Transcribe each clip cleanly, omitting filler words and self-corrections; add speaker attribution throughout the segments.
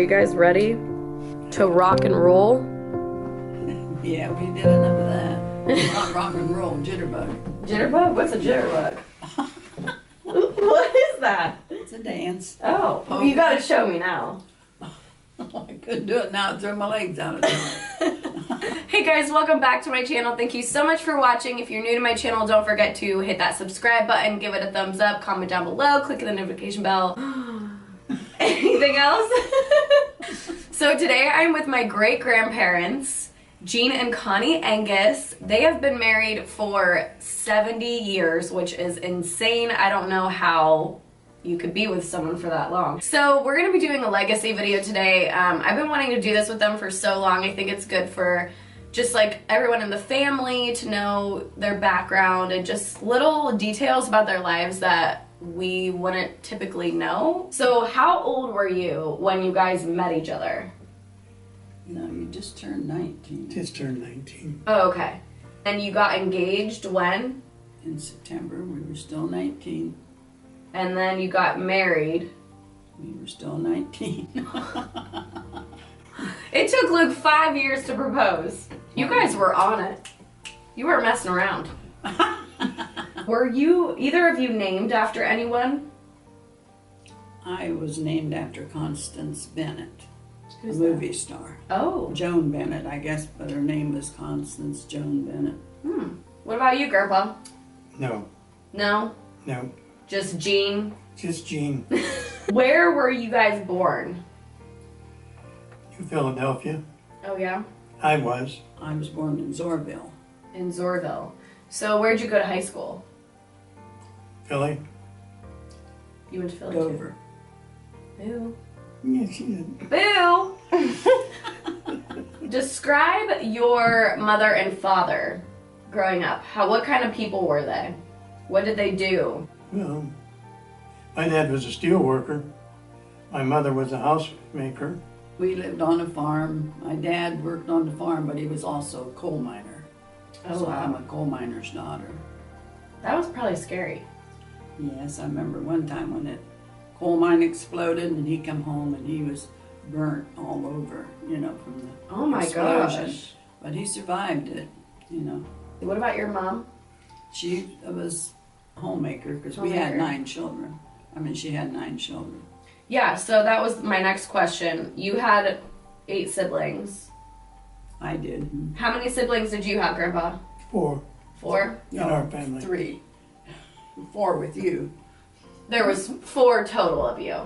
Speaker 1: you guys ready to rock and roll?
Speaker 2: Yeah, we did enough of that. Not rock and roll, jitterbug.
Speaker 1: Jitterbug? What's a jitterbug? What is that?
Speaker 2: It's a dance.
Speaker 1: Oh, well, you gotta show me now.
Speaker 2: I couldn't do it now. Throw my legs out of it.
Speaker 1: Hey guys, welcome back to my channel. Thank you so much for watching. If you're new to my channel, don't forget to hit that subscribe button, give it a thumbs up, comment down below, click the notification bell. Anything else? So today I'm with my great-grandparents, Jean and Connie Angus. They have been married for 70 years, which is insane. I don't know how you could be with someone for that long. So we're gonna be doing a legacy video today. I've been wanting to do this with them for so long. I think it's good for just like everyone in the family to know their background and just little details about their lives that we wouldn't typically know. So how old were you when you guys met each other?
Speaker 2: No, you just turned 19.
Speaker 3: Just turned 19.
Speaker 1: Oh, okay. And you got engaged when?
Speaker 2: In September, we were still 19.
Speaker 1: And then you got married.
Speaker 2: We were still 19.
Speaker 1: It took Luke 5 years to propose. You guys were on it. You weren't messing around. Were you, either of you, named after anyone?
Speaker 2: I was named after Constance Bennett,
Speaker 1: Who's
Speaker 2: a movie star.
Speaker 1: Oh.
Speaker 2: Joan Bennett, I guess, but her name was Constance Joan Bennett.
Speaker 1: What about you, Grandpa?
Speaker 3: No,
Speaker 1: No?
Speaker 3: no,
Speaker 1: Just Jean?
Speaker 3: just Jean.
Speaker 1: Where were you guys born?
Speaker 3: New Philadelphia.
Speaker 1: Oh, yeah?
Speaker 3: I was.
Speaker 2: I was born in Zorville.
Speaker 1: In Zorville. So where'd you go to high school?
Speaker 3: Philly.
Speaker 1: You went to Philly
Speaker 2: Dover.
Speaker 1: too. Boo.
Speaker 3: Yeah, she did.
Speaker 1: Boo! Describe your mother and father growing up. What kind of people were they? What did they do?
Speaker 3: Well, my dad was a steel worker. My mother was a housemaker.
Speaker 2: We lived on a farm. My dad worked on the farm, but he was also a coal miner.
Speaker 1: Oh,
Speaker 2: So
Speaker 1: wow.
Speaker 2: I'm a coal miner's daughter.
Speaker 1: That was probably scary.
Speaker 2: Yes, I remember one time when that coal mine exploded and he come home and he was burnt all over, you know, from the
Speaker 1: Oh my
Speaker 2: explosion.
Speaker 1: gosh.
Speaker 2: But he survived it, you know.
Speaker 1: What about your mom?
Speaker 2: She was a homemaker because we had
Speaker 1: Homemaker.
Speaker 2: 9 children. I mean, she had 9 children.
Speaker 1: Yeah, so that was my next question. You had 8 siblings.
Speaker 2: I did.
Speaker 1: How many siblings did you have, Grandpa?
Speaker 3: 4
Speaker 1: 4?
Speaker 3: in our family.
Speaker 2: 3. 4 with you.
Speaker 1: There was 4 total of you.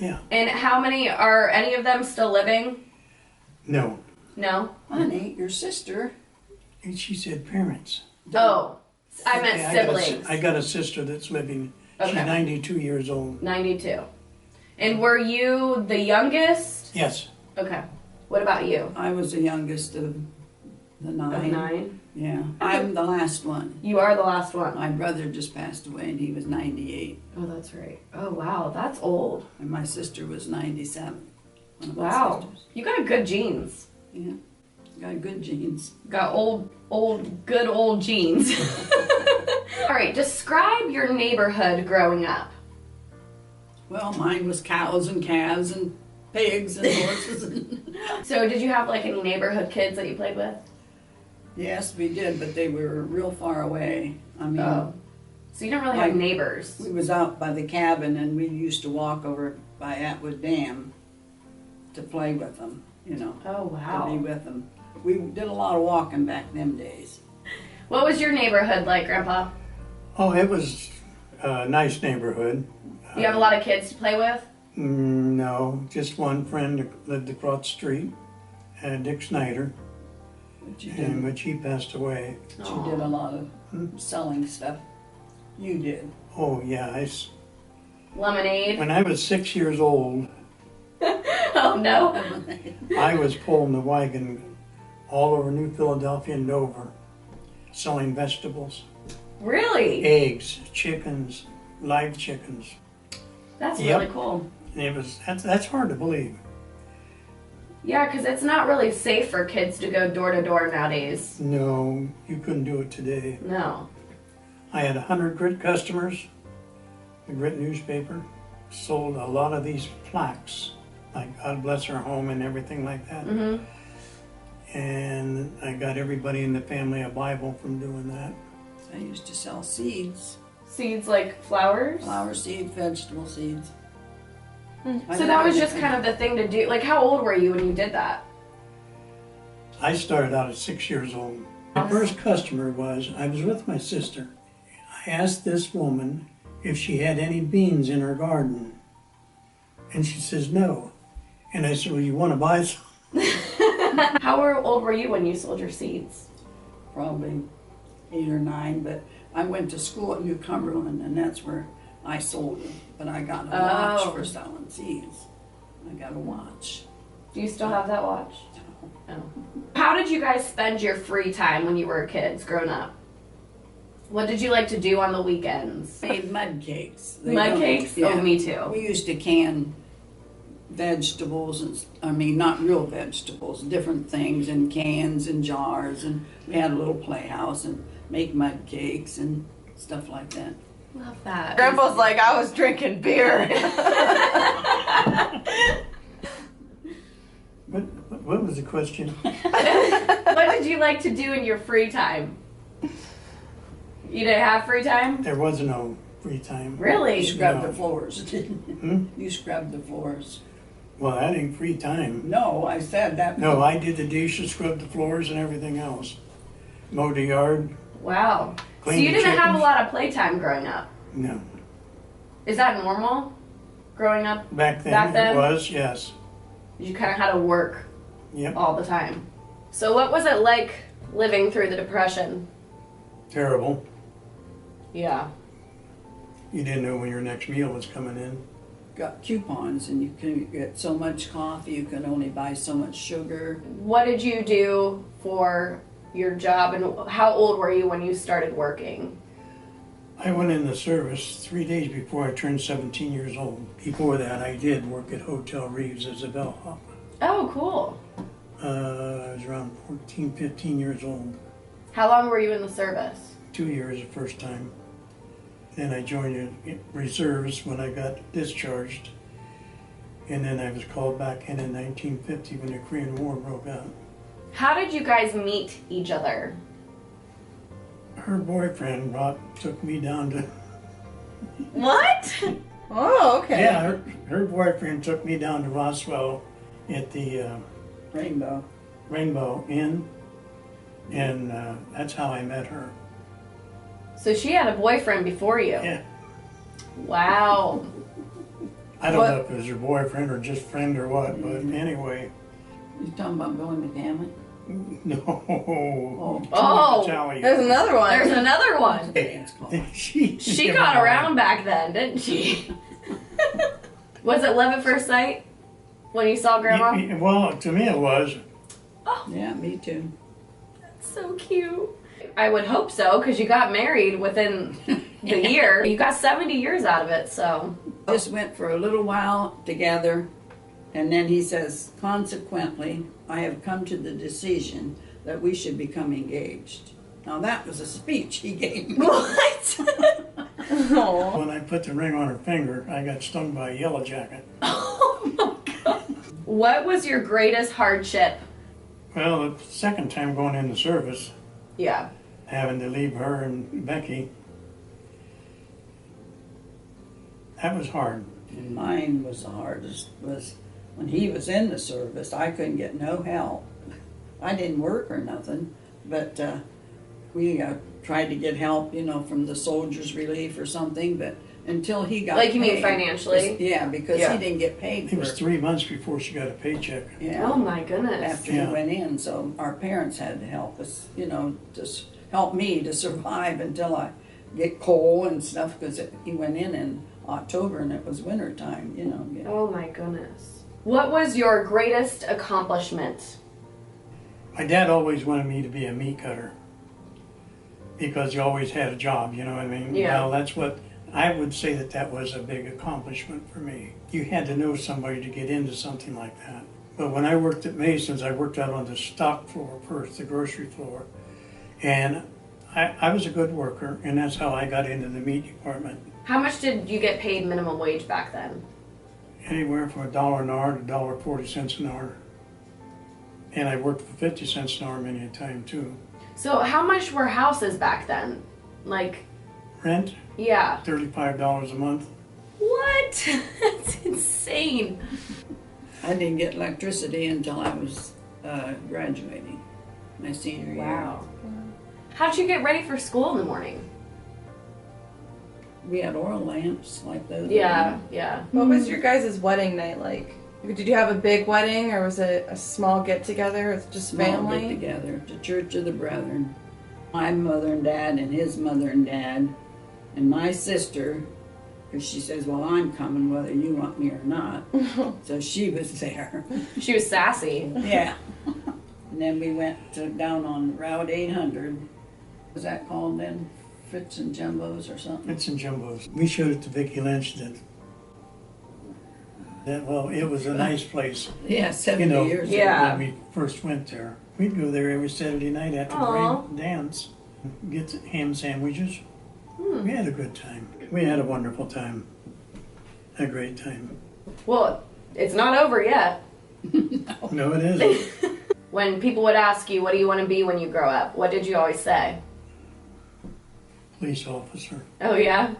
Speaker 3: Yeah.
Speaker 1: And how many, are any of them still living?
Speaker 3: No.
Speaker 1: No?
Speaker 2: Honey, your sister.
Speaker 3: And she said parents.
Speaker 1: Oh, I meant
Speaker 3: Yeah,
Speaker 1: siblings.
Speaker 3: I got a sister that's living.
Speaker 1: Okay.
Speaker 3: She's 92 years old.
Speaker 1: 92. And were you the youngest?
Speaker 3: Yes.
Speaker 1: Okay. What about you?
Speaker 2: I was the youngest of the 9.
Speaker 1: Of 9?
Speaker 2: Yeah, I'm the last one.
Speaker 1: You are the last one.
Speaker 2: My brother just passed away and he was 98.
Speaker 1: Oh, that's right. Oh, wow. That's old.
Speaker 2: And my sister was 97. One of my
Speaker 1: Wow.
Speaker 2: sisters.
Speaker 1: You got good genes.
Speaker 2: Yeah, got good genes.
Speaker 1: Got good old genes. All right, describe your neighborhood growing up.
Speaker 2: Well, mine was cows and calves and pigs and horses. And
Speaker 1: So did you have like any neighborhood kids that you played with?
Speaker 2: yes, we did, but they were real far away. I mean,
Speaker 1: Oh. So you don't really have
Speaker 2: Like-
Speaker 1: neighbors.
Speaker 2: we was out by the cabin and we used to walk over by Atwood Dam to play with them, you know,
Speaker 1: Oh,
Speaker 2: to be
Speaker 1: wow.
Speaker 2: with them. We did a lot of walking back them days.
Speaker 1: What was your neighborhood like, Grandpa?
Speaker 3: Oh, it was a nice neighborhood.
Speaker 1: Do you have a lot of kids to play with?
Speaker 3: No, just one friend that lived across the street, Dick Snyder,
Speaker 2: But you
Speaker 3: and
Speaker 2: did,
Speaker 3: which he passed away.
Speaker 2: you did a lot of selling stuff. You did.
Speaker 3: Oh yeah,
Speaker 1: Lemonade?
Speaker 3: when I was 6 years old,
Speaker 1: Oh, no.
Speaker 3: I was pulling the wagon all over New Philadelphia and Dover, selling vegetables,
Speaker 1: Really?
Speaker 3: eggs, chickens, live chickens.
Speaker 1: That's
Speaker 3: Yep.
Speaker 1: really cool.
Speaker 3: And that's hard to believe.
Speaker 1: Yeah, because it's not really safe for kids to go door to door nowadays.
Speaker 3: No, you couldn't do it today.
Speaker 1: No.
Speaker 3: I had 100 Grit customers. The Grit newspaper sold a lot of these plaques like God bless her home and everything like that.
Speaker 1: Mm-hmm.
Speaker 3: And I got everybody in the family a Bible from doing that.
Speaker 2: I used to sell seeds,
Speaker 1: Seeds like flowers?
Speaker 2: flower seed, vegetable seeds.
Speaker 1: So that was just kind of the thing to do. Like, how old were you when you did that?
Speaker 3: I started out at 6 years old. My first customer was, I was with my sister. I asked this woman if she had any beans in her garden. And she says no. And I said, well, you want to buy some?
Speaker 1: How old were you when you sold your seeds?
Speaker 2: Probably 8 or 9, but I went to school at New Cumberland, and that's where I sold them. But I got a watch
Speaker 1: Oh.
Speaker 2: for selling seeds. I got a watch.
Speaker 1: Do you still have that watch? Oh. How did you guys spend your free time when you were kids growing up? What did you like to do on the weekends?
Speaker 2: Made mud cakes.
Speaker 1: Mud cakes?
Speaker 2: Yeah.
Speaker 1: Oh, me too.
Speaker 2: We used to can vegetables, and I mean, not real vegetables, different things in cans and jars, and we had a little playhouse and make mud cakes and stuff like that.
Speaker 1: Love that.
Speaker 4: Grandpa's like, I was drinking beer.
Speaker 3: What was the question?
Speaker 1: What did you like to do in your free time? You didn't have free time?
Speaker 3: There was no free time.
Speaker 2: You
Speaker 1: Really?
Speaker 2: scrubbed
Speaker 3: No.
Speaker 2: the floors, didn't you?
Speaker 3: Hmm?
Speaker 2: You scrubbed the floors.
Speaker 3: Well, that ain't free time.
Speaker 2: No, I said that.
Speaker 3: No, I did the dishes, scrubbed the floors and everything else. Mowed the yard.
Speaker 1: Wow. So
Speaker 3: Clean
Speaker 1: you
Speaker 3: the
Speaker 1: didn't have a
Speaker 3: chickens.
Speaker 1: lot of playtime growing up.
Speaker 3: No.
Speaker 1: Is that normal? Growing up,
Speaker 3: Back then,
Speaker 1: Back then?
Speaker 3: it was, yes.
Speaker 1: you kind of had to work
Speaker 3: Yep.
Speaker 1: all the time. So what was it like living through the Depression?
Speaker 3: Terrible.
Speaker 1: Yeah.
Speaker 3: You didn't know when your next meal was coming in.
Speaker 2: Got coupons, and you can get so much coffee, you can only buy so much sugar.
Speaker 1: What did you do for your job, and how old were you when you started working?
Speaker 3: I went in the service 3 days before I turned 17 years old. Before that, I did work at Hotel Reeves as a bellhop.
Speaker 1: Oh, cool.
Speaker 3: I was around 14, 15 years old.
Speaker 1: How long were you in the service?
Speaker 3: 2 years the first time. Then I joined the reserves when I got discharged. And then I was called back in 1950 when the Korean War broke out.
Speaker 1: How did you guys meet each other?
Speaker 3: Her boyfriend took me down to,
Speaker 1: What?
Speaker 4: Oh, okay.
Speaker 3: yeah, her boyfriend took me down to Roswell at the
Speaker 2: Rainbow.
Speaker 3: Rainbow Inn. And that's how I met her.
Speaker 1: So she had a boyfriend before you?
Speaker 3: Yeah.
Speaker 1: Wow.
Speaker 3: I don't
Speaker 4: What?
Speaker 3: know if it was her boyfriend or just friend or what, but anyway,
Speaker 2: You talking about Billy McCamley?
Speaker 3: no.
Speaker 1: Oh,
Speaker 3: Tell you.
Speaker 4: There's another one.
Speaker 1: There's another one.
Speaker 2: It's called.
Speaker 1: She got around back then, didn't she? Was it love at first sight when you saw Grandma?
Speaker 3: Well, to me it was.
Speaker 2: Yeah, me too.
Speaker 1: So cute. I would hope so, because you got married within the year. You got 70 years out of it, so.
Speaker 2: Just went for a little while together, and then he says, consequently, I have come to the decision that we should become engaged. Now that was a speech he gave me.
Speaker 1: What?
Speaker 4: Oh.
Speaker 3: When I put the ring on her finger, I got stung by a yellow jacket.
Speaker 1: Oh my God. What was your greatest hardship?
Speaker 3: Well, the second time going in the service,
Speaker 1: Yeah.
Speaker 3: having to leave her and Becky, that was hard.
Speaker 2: And mine was the hardest, was when he was in the service, I couldn't get no help. I didn't work or nothing, but we tried to get help, you know, from the Soldiers Relief or something, but until he got
Speaker 1: Like, you mean
Speaker 2: paid-
Speaker 1: financially?
Speaker 2: Yeah, because
Speaker 1: Yeah.
Speaker 2: he didn't get paid
Speaker 3: It
Speaker 2: for
Speaker 3: was 3 months before she got a paycheck.
Speaker 2: Yeah.
Speaker 1: Oh my goodness.
Speaker 2: After
Speaker 3: Yeah.
Speaker 2: he went in, so our parents had to help us, you know, help me to survive until I get coal and stuff, because he went in October and it was winter time, you know. Yeah.
Speaker 1: Oh my goodness. What was your greatest accomplishment?
Speaker 3: My dad always wanted me to be a meat cutter because he always had a job, you know what I mean?
Speaker 1: Yeah.
Speaker 3: Well, that's what, I would say that was a big accomplishment for me. You had to know somebody to get into something like that. But when I worked at Mason's, I worked out on the stock floor first, the grocery floor. And I was a good worker, and that's how I got into the meat department.
Speaker 1: How much did you get paid minimum wage back then?
Speaker 3: anywhere from $1 an hour to $1.40 an hour. And I worked for 50 cents an hour many a time too.
Speaker 1: So how much were houses back then? Like,
Speaker 3: Rent,
Speaker 1: yeah.
Speaker 3: $35 a month.
Speaker 1: What? That's insane.
Speaker 2: I didn't get electricity until I was graduating, my senior year.
Speaker 1: Wow. How'd you get ready for school in the morning?
Speaker 2: We had oil lamps like those.
Speaker 1: Yeah, yeah.
Speaker 4: What was your guys' wedding night like? Did you have a big wedding, or was it a small get-together with just
Speaker 2: Small
Speaker 4: family?
Speaker 2: get together, the Church of the Brethren. My mother and dad and his mother and dad and my sister, because she says, well, I'm coming whether you want me or not. So she was there.
Speaker 1: She was sassy.
Speaker 2: Yeah. And then we went down on Route 800. Was that called then? Fritz and Jumbo's or something?
Speaker 3: It's in Jumbo's. We showed it to Vicki Lynch that well, it was a nice place.
Speaker 2: Yeah, 70 years
Speaker 1: Yeah.
Speaker 3: When we first went there. We'd go there every Saturday night after
Speaker 1: Aw.
Speaker 3: the dance, get ham sandwiches.
Speaker 1: Hmm.
Speaker 3: We had a good time. We had a wonderful time. A great time.
Speaker 1: Well, it's not over yet.
Speaker 3: No, it isn't.
Speaker 1: When people would ask you, what do you want to be when you grow up? What did you always say?
Speaker 3: Police officer.
Speaker 1: Oh, yeah?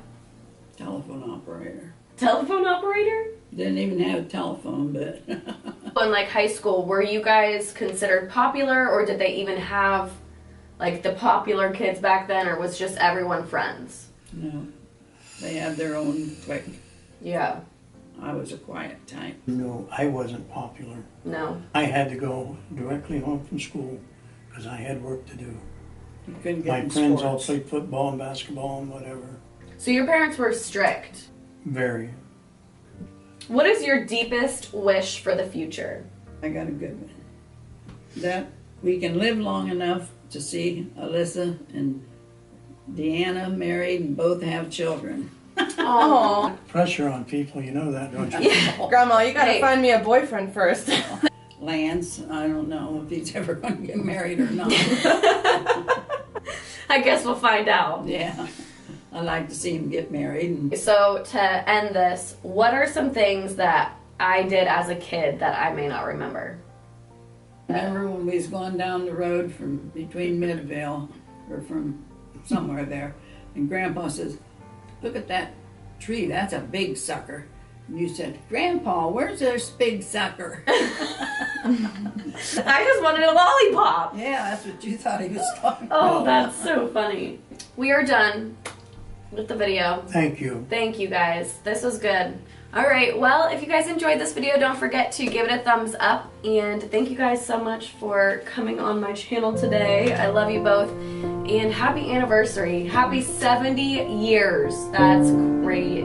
Speaker 2: Telephone operator.
Speaker 1: Telephone operator?
Speaker 2: Didn't even have a telephone, but
Speaker 1: In like high school, were you guys considered popular, or did they even have like the popular kids back then, or was just everyone friends?
Speaker 2: no, they had their own quick.
Speaker 1: Yeah.
Speaker 2: I was a quiet type.
Speaker 3: No, I wasn't popular.
Speaker 1: No.
Speaker 3: I had to go directly home from school because I had work to do.
Speaker 2: You couldn't get
Speaker 3: My
Speaker 2: in
Speaker 3: friends all
Speaker 2: sports.
Speaker 3: played football and basketball and whatever.
Speaker 1: So your parents were strict.
Speaker 3: Very.
Speaker 1: What is your deepest wish for the future?
Speaker 2: I got a good one. That we can live long enough to see Alyssa and Deanna married and both have children.
Speaker 1: Oh.
Speaker 3: Pressure on people, you know that, don't you?
Speaker 4: Grandma, you gotta
Speaker 1: Hey.
Speaker 4: find me a boyfriend first.
Speaker 2: Lance, I don't know if he's ever going to get married or not.
Speaker 1: I guess we'll find out.
Speaker 2: Yeah, I'd like to see him get married. And
Speaker 1: So to end this, what are some things that I did as a kid that I may not remember?
Speaker 2: remember when we was going down the road from between Midvale or from somewhere there, and Grandpa says, "Look at that tree. That's a big sucker." And you said, "Grandpa, where's this big sucker?"
Speaker 1: I just wanted a lollipop.
Speaker 2: Yeah, that's what you thought he was talking
Speaker 1: Oh,
Speaker 2: about.
Speaker 1: that's so funny. We are done with the video.
Speaker 3: Thank you.
Speaker 1: Thank you guys. This was good. Alright, well, if you guys enjoyed this video, don't forget to give it a thumbs up. And thank you guys so much for coming on my channel today. I love you both. And happy anniversary. Happy 70 years. That's great.